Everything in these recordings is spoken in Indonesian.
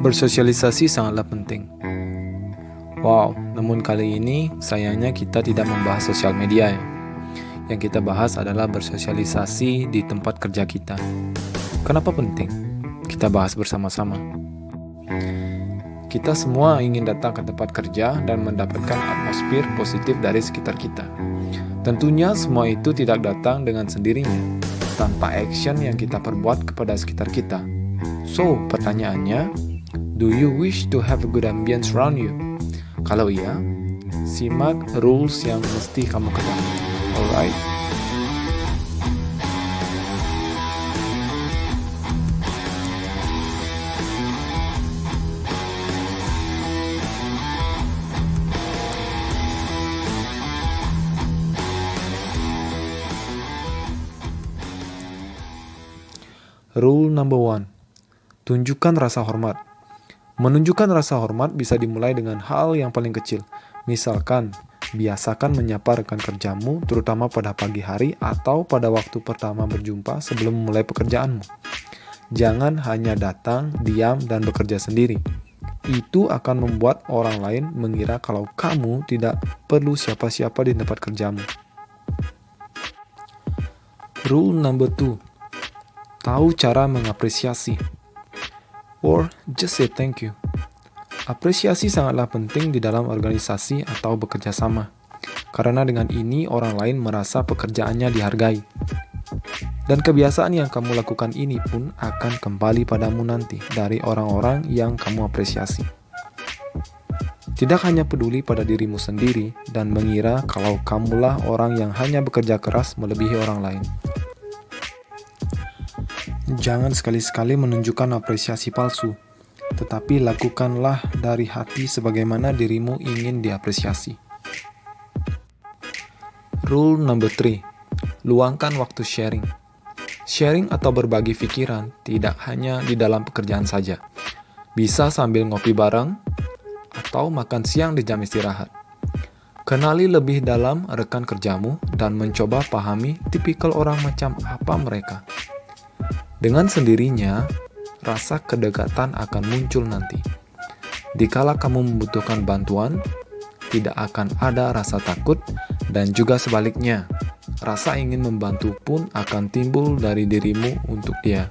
Bersosialisasi sangatlah penting. Wow, namun kali ini sayangnya kita tidak membahas sosial media ya. Yang kita bahas adalah bersosialisasi di tempat kerja kita. Kenapa penting? Kita bahas bersama-sama. Kita semua ingin datang ke tempat kerja dan mendapatkan atmosfer positif dari sekitar kita. Tentunya semua itu tidak datang dengan sendirinya, tanpa action yang kita perbuat kepada sekitar kita. So, pertanyaannya, do you wish to have a good ambience around you? Kalau iya, simak rules yang mesti kamu ketahui. Alright? Rule number 1. Tunjukkan rasa hormat. Menunjukkan rasa hormat bisa dimulai dengan hal yang paling kecil. Misalkan, biasakan menyapa rekan kerjamu terutama pada pagi hari atau pada waktu pertama berjumpa sebelum memulai pekerjaanmu. Jangan hanya datang, diam, dan bekerja sendiri. Itu akan membuat orang lain mengira kalau kamu tidak perlu siapa-siapa di tempat kerjamu. Rule number 2. Tahu cara mengapresiasi. Or just say thank you. Apresiasi sangatlah penting di dalam organisasi atau bekerja sama. Karena dengan ini orang lain merasa pekerjaannya dihargai. Dan kebiasaan yang kamu lakukan ini pun akan kembali padamu nanti dari orang-orang yang kamu apresiasi. Tidak hanya peduli pada dirimu sendiri dan mengira kalau kamulah orang yang hanya bekerja keras melebihi orang lain. Jangan sekali-sekali menunjukkan apresiasi palsu, tetapi lakukanlah dari hati sebagaimana dirimu ingin diapresiasi. Rule number 3. Luangkan waktu sharing. Sharing atau berbagi pikiran tidak hanya di dalam pekerjaan saja. Bisa sambil ngopi bareng atau makan siang di jam istirahat. Kenali lebih dalam rekan kerjamu dan mencoba pahami tipikal orang macam apa mereka. Dengan sendirinya, rasa kedekatan akan muncul nanti. Dikala kamu membutuhkan bantuan, tidak akan ada rasa takut dan juga sebaliknya, rasa ingin membantu pun akan timbul dari dirimu untuk dia.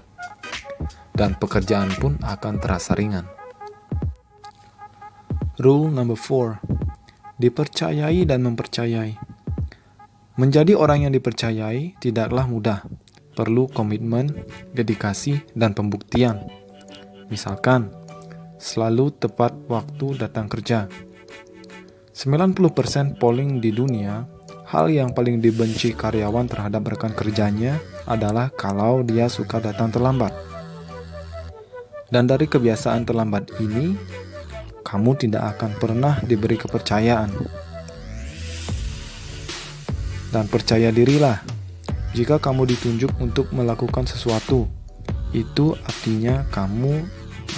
Dan pekerjaan pun akan terasa ringan. Rule number 4. Dipercayai dan mempercayai. Menjadi orang yang dipercayai tidaklah mudah. Perlu komitmen, dedikasi, dan pembuktian. Misalkan, selalu tepat waktu datang kerja. 90% polling di dunia, hal yang paling dibenci karyawan terhadap rekan kerjanya adalah kalau dia suka datang terlambat. Dan dari kebiasaan terlambat ini, kamu tidak akan pernah diberi kepercayaan. Dan percaya dirilah. Jika kamu ditunjuk untuk melakukan sesuatu, itu artinya kamu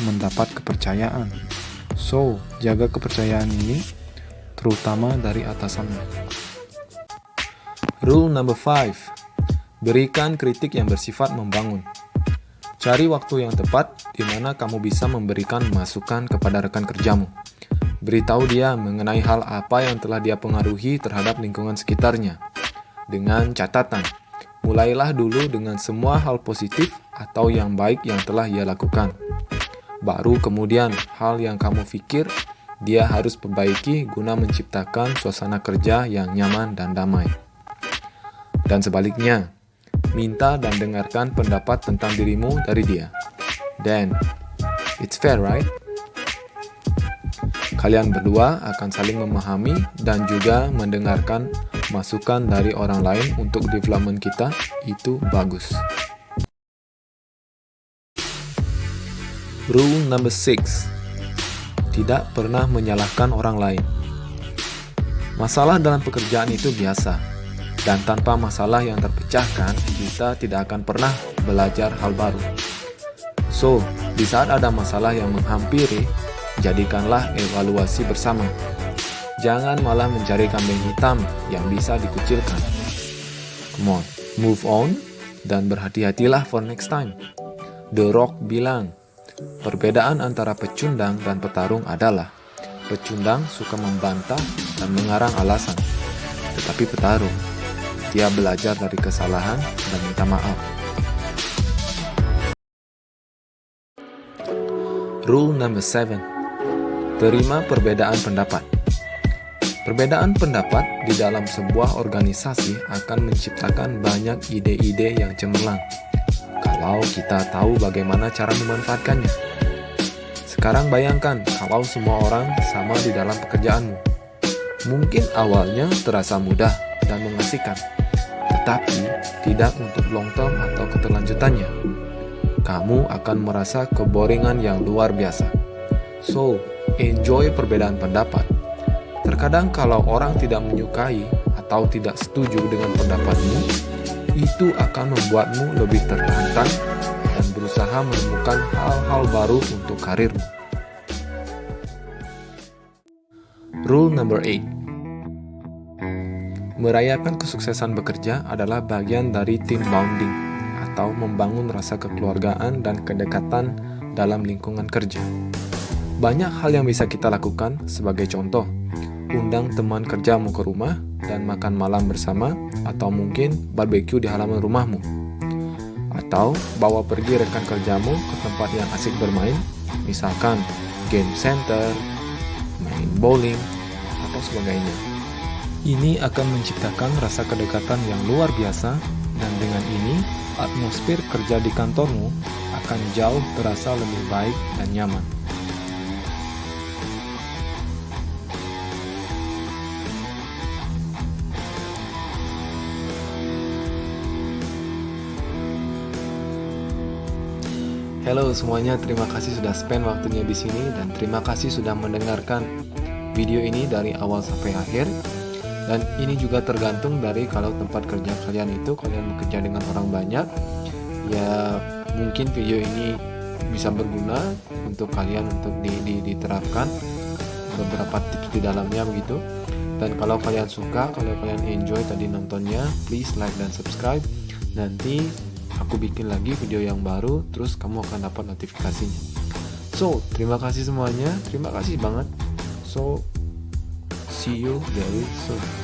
mendapat kepercayaan. So, jaga kepercayaan ini, terutama dari atasanmu. Rule number 5. Berikan kritik yang bersifat membangun. Cari waktu yang tepat di mana kamu bisa memberikan masukan kepada rekan kerjamu. Beritahu dia mengenai hal apa yang telah dia pengaruhi terhadap lingkungan sekitarnya. Dengan catatan, mulailah dulu dengan semua hal positif atau yang baik yang telah ia lakukan. Baru kemudian hal yang kamu pikir dia harus perbaiki guna menciptakan suasana kerja yang nyaman dan damai. Dan sebaliknya, minta dan dengarkan pendapat tentang dirimu dari dia. Then, it's fair, right? Kalian berdua akan saling memahami dan juga mendengarkan masukan dari orang lain untuk development kita, itu bagus. Rule number 6. Tidak pernah menyalahkan orang lain. Masalah dalam pekerjaan itu biasa, dan tanpa masalah yang terpecahkan, kita tidak akan pernah belajar hal baru. So, di saat ada masalah yang menghampiri, jadikanlah evaluasi bersama. Jangan malah mencari kambing hitam yang bisa dikucilkan. Come on, move on dan berhati-hatilah for next time. The Rock bilang, Perbedaan antara pecundang dan petarung adalah pecundang suka membantah dan mengarang alasan, tetapi petarung, dia belajar dari kesalahan dan minta maaf. Rule number 7. Terima perbedaan pendapat. Perbedaan pendapat di dalam sebuah organisasi akan menciptakan banyak ide-ide yang cemerlang, kalau kita tahu bagaimana cara memanfaatkannya. Sekarang bayangkan kalau semua orang sama di dalam pekerjaanmu. Mungkin awalnya terasa mudah dan mengasihkan, tetapi tidak untuk long term atau keterlanjutannya. Kamu akan merasa keboringan yang luar biasa. So, enjoy perbedaan pendapat. Terkadang kalau orang tidak menyukai atau tidak setuju dengan pendapatmu, itu akan membuatmu lebih tertantang dan berusaha menemukan hal-hal baru untuk karirmu. Rule number 8. Merayakan kesuksesan bekerja adalah bagian dari team bonding atau membangun rasa kekeluargaan dan kedekatan dalam lingkungan kerja. Banyak hal yang bisa kita lakukan, sebagai contoh, undang teman kerjamu ke rumah dan makan malam bersama, atau mungkin barbeque di halaman rumahmu. Atau bawa pergi rekan kerjamu ke tempat yang asik bermain, misalkan game center, main bowling, atau sebagainya. Ini akan menciptakan rasa kedekatan yang luar biasa, dan dengan ini, atmosfer kerja di kantormu akan jauh terasa lebih baik dan nyaman. Halo semuanya, terima kasih sudah spend waktunya di sini dan terima kasih sudah mendengarkan video ini dari awal sampai akhir. Dan ini juga tergantung dari kalau tempat kerja kalian itu kalian bekerja dengan orang banyak, ya mungkin video ini bisa berguna untuk kalian untuk diterapkan beberapa tips di dalamnya begitu. Dan kalau kalian suka, kalau kalian enjoy tadi nontonnya, please like dan subscribe. Nanti aku bikin lagi video yang baru, terus kamu akan dapat notifikasinya. So, terima kasih semuanya, terima kasih banget. So, see you very soon.